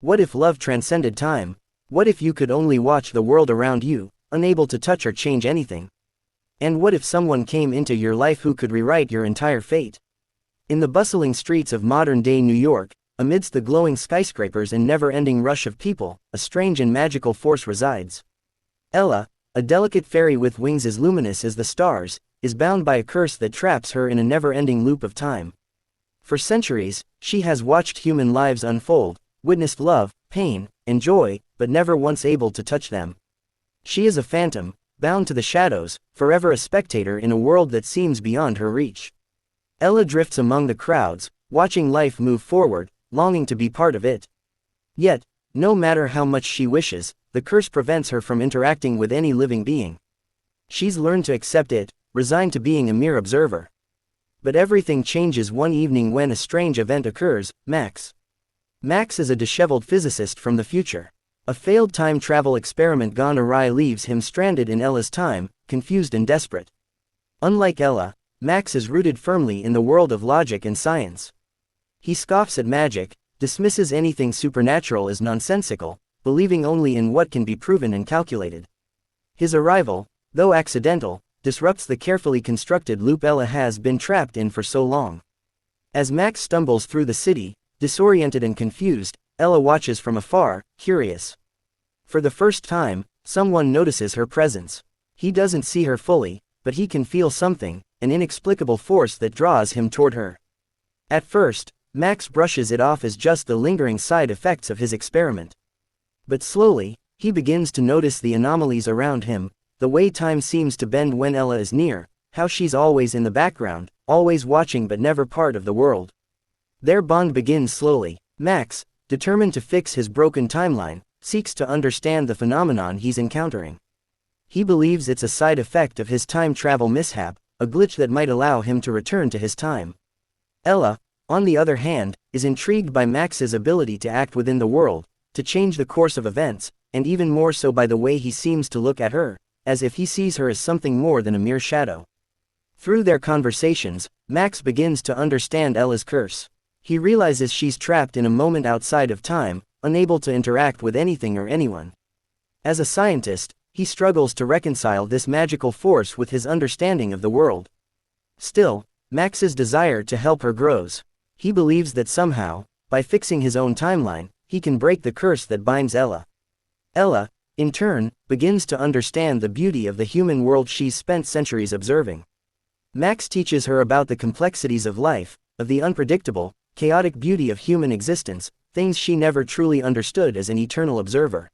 What if love transcended time? What if you could only watch the world around you, unable to touch or change anything? And what if someone came into your life who could rewrite your entire fate? In the bustling streets of modern-day New York, amidst the glowing skyscrapers and never-ending rush of people, a strange and magical force resides. Ella, a delicate fairy with wings as luminous as the stars, is bound by a curse that traps her in a never-ending loop of time. For centuries, she has watched human lives unfold, witnessed love, pain, and joy, but never once able to touch them. She is a phantom, bound to the shadows, forever a spectator in a world that seems beyond her reach. Ella drifts among the crowds, watching life move forward, longing to be part of it. Yet, no matter how much she wishes, the curse prevents her from interacting with any living being. She's learned to accept it, resigned to being a mere observer. But everything changes one evening when a strange event occurs. Max. Max is a disheveled physicist from the future. A failed time travel experiment gone awry leaves him stranded in Ella's time, confused and desperate. Unlike Ella, Max is rooted firmly in the world of logic and science. He scoffs at magic, dismisses anything supernatural as nonsensical, believing only in what can be proven and calculated. His arrival, though accidental, disrupts the carefully constructed loop Ella has been trapped in for so long. As Max stumbles through the city, disoriented and confused, Ella watches from afar, curious. For the first time, someone notices her presence. He doesn't see her fully, but he can feel something, an inexplicable force that draws him toward her. At first, Max brushes it off as just the lingering side effects of his experiment. But slowly, he begins to notice the anomalies around him, the way time seems to bend when Ella is near, how she's always in the background, always watching but never part of the world. Their bond begins slowly. Max, determined to fix his broken timeline, seeks to understand the phenomenon he's encountering. He believes it's a side effect of his time travel mishap, a glitch that might allow him to return to his time. Ella, on the other hand, is intrigued by Max's ability to act within the world, to change the course of events, and even more so by the way he seems to look at her, as if he sees her as something more than a mere shadow. Through their conversations, Max begins to understand Ella's curse. He realizes she's trapped in a moment outside of time, unable to interact with anything or anyone. As a scientist, he struggles to reconcile this magical force with his understanding of the world. Still, Max's desire to help her grows. He believes that somehow, by fixing his own timeline, he can break the curse that binds Ella. Ella, in turn, begins to understand the beauty of the human world she's spent centuries observing. Max teaches her about the complexities of life, of the unpredictable, chaotic beauty of human existence, things she never truly understood as an eternal observer.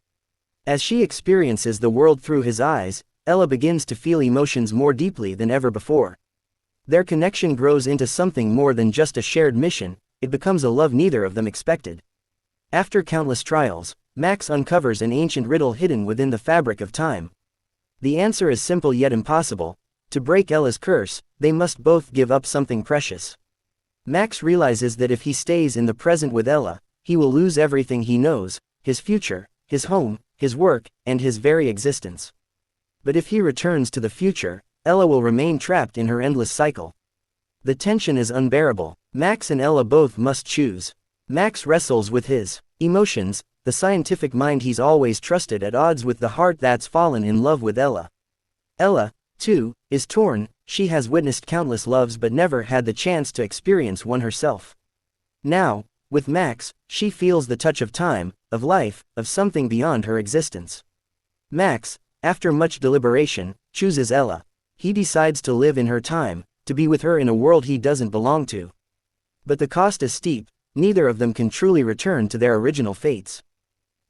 As she experiences the world through his eyes, Ella begins to feel emotions more deeply than ever before. Their connection grows into something more than just a shared mission, it becomes a love neither of them expected. After countless trials, Max uncovers an ancient riddle hidden within the fabric of time. The answer is simple yet impossible. To break Ella's curse, they must both give up something precious. Max realizes that if he stays in the present with Ella, he will lose everything he knows, his future, his home, his work, and his very existence. But if he returns to the future, Ella will remain trapped in her endless cycle. The tension is unbearable. Max and Ella both must choose. Max wrestles with his emotions, the scientific mind he's always trusted at odds with the heart that's fallen in love with Ella. Ella, too, is torn. She has witnessed countless loves but never had the chance to experience one herself. Now, with Max, she feels the touch of time, of life, of something beyond her existence. Max, after much deliberation, chooses Ella. He decides to live in her time, to be with her in a world he doesn't belong to. But the cost is steep. Neither of them can truly return to their original fates.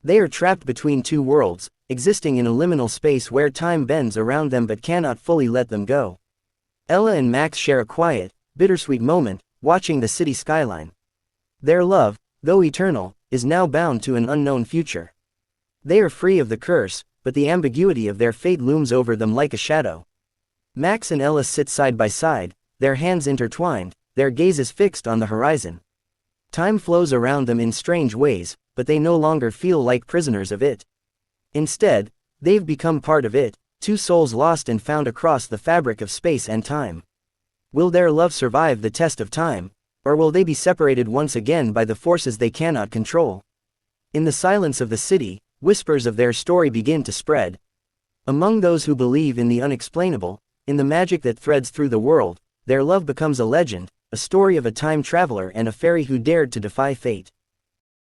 They are trapped between two worlds, existing in a liminal space where time bends around them but cannot fully let them go. Ella and Max share a quiet, bittersweet moment, watching the city skyline. Their love, though eternal, is now bound to an unknown future. They are free of the curse, but the ambiguity of their fate looms over them like a shadow. Max and Ella sit side by side, their hands intertwined, their gazes fixed on the horizon. Time flows around them in strange ways, but they no longer feel like prisoners of it. Instead, they've become part of it, two souls lost and found across the fabric of space and time. Will their love survive the test of time, or will they be separated once again by the forces they cannot control? In the silence of the city, whispers of their story begin to spread. Among those who believe in the unexplainable, in the magic that threads through the world, their love becomes a legend, a story of a time traveler and a fairy who dared to defy fate.